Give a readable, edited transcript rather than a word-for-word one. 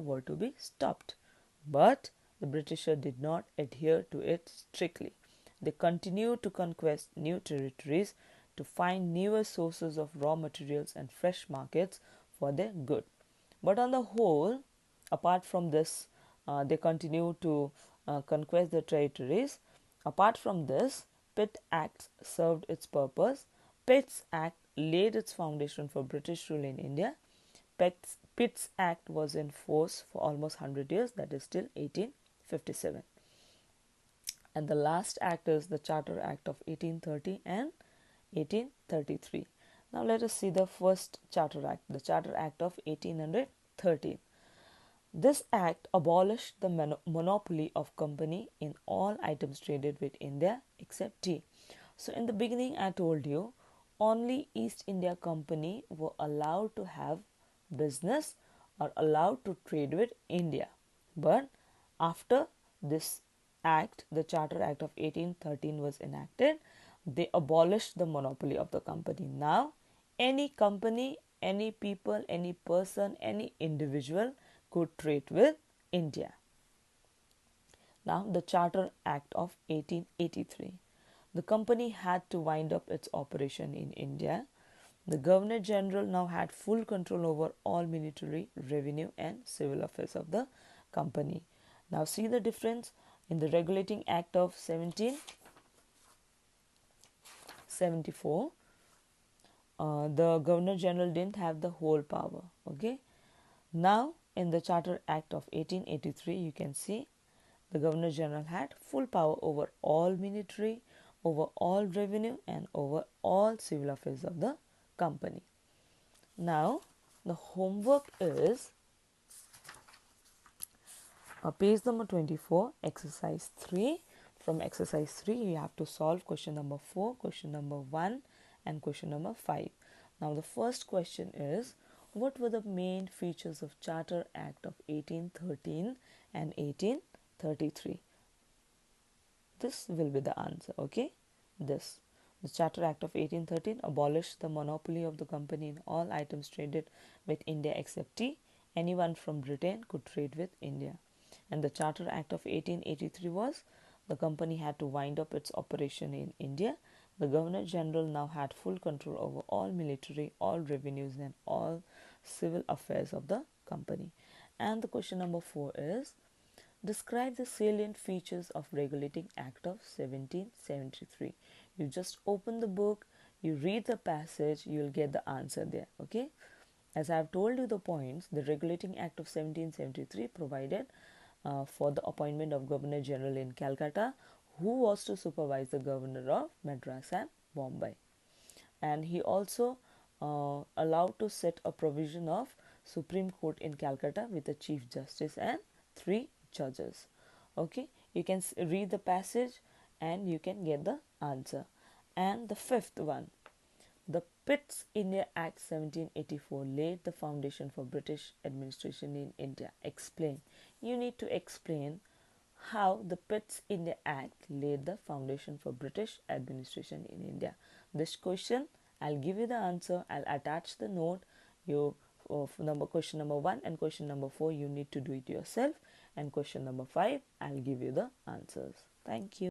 were to be stopped. But the Britisher did not adhere to it strictly. They continued to conquest new territories to find newer sources of raw materials and fresh markets for their good. But on the whole, apart from this, they continue to conquest the territories. Apart from this, Pitt Act served its purpose. Pitt's Act laid its foundation for British rule in India. Pitt's Act was in force for almost 100 years, that is till 1857. And the last act is the Charter Act of 1830 and 1833. Now let us see the first Charter Act, the Charter Act of 1813. This act abolished the monopoly of company in all items traded with India except tea. So in the beginning I told you only East India Company were allowed to have business or allowed to trade with India. But after this act, the Charter Act of 1813 was enacted, they abolished the monopoly of the company. Now any company, any people, any person, any individual could trade with India. Now the Charter Act of 1883. The company had to wind up its operation in India. The Governor General now had full control over all military, revenue and civil affairs of the company. Now see the difference in the Regulating Act of 1774. The Governor General didn't have the whole power. Okay. Now in the Charter Act of 1883, you can see the Governor General had full power over all military, over all revenue and over all civil affairs of the company. Now the homework is page number 24, exercise 3. From exercise 3 you have to solve question number 4, question number 1 and question number 5. Now the first question is, what were the main features of Charter Act of 1813 and 1833? This will be the answer. Okay, this. The Charter Act of 1813 abolished the monopoly of the company in all items traded with India except tea. Anyone from Britain could trade with India. And the Charter Act of 1883 was, the company had to wind up its operation in India. The Governor General now had full control over all military, all revenues and all civil affairs of the company. And the question number 4 is, describe the salient features of Regulating Act of 1773. You just open the book, you read the passage, you will get the answer there. Okay. As I have told you the points, the Regulating Act of 1773 provided for the appointment of Governor General in Calcutta, who was to supervise the Governor of Madras and Bombay. And he also allowed to set a provision of Supreme Court in Calcutta with a Chief Justice and 3 judges. Okay, you can read the passage and you can get the answer. And the fifth one, the Pitt's India Act 1784 laid the foundation for British administration in India. Explain. You need to explain how the Pitt's India Act laid the foundation for British administration in India. This question, I'll give you the answer. I'll attach the note. Question number 1 and question number 4, you need to do it yourself. And question number 5, I'll give you the answers. Thank you.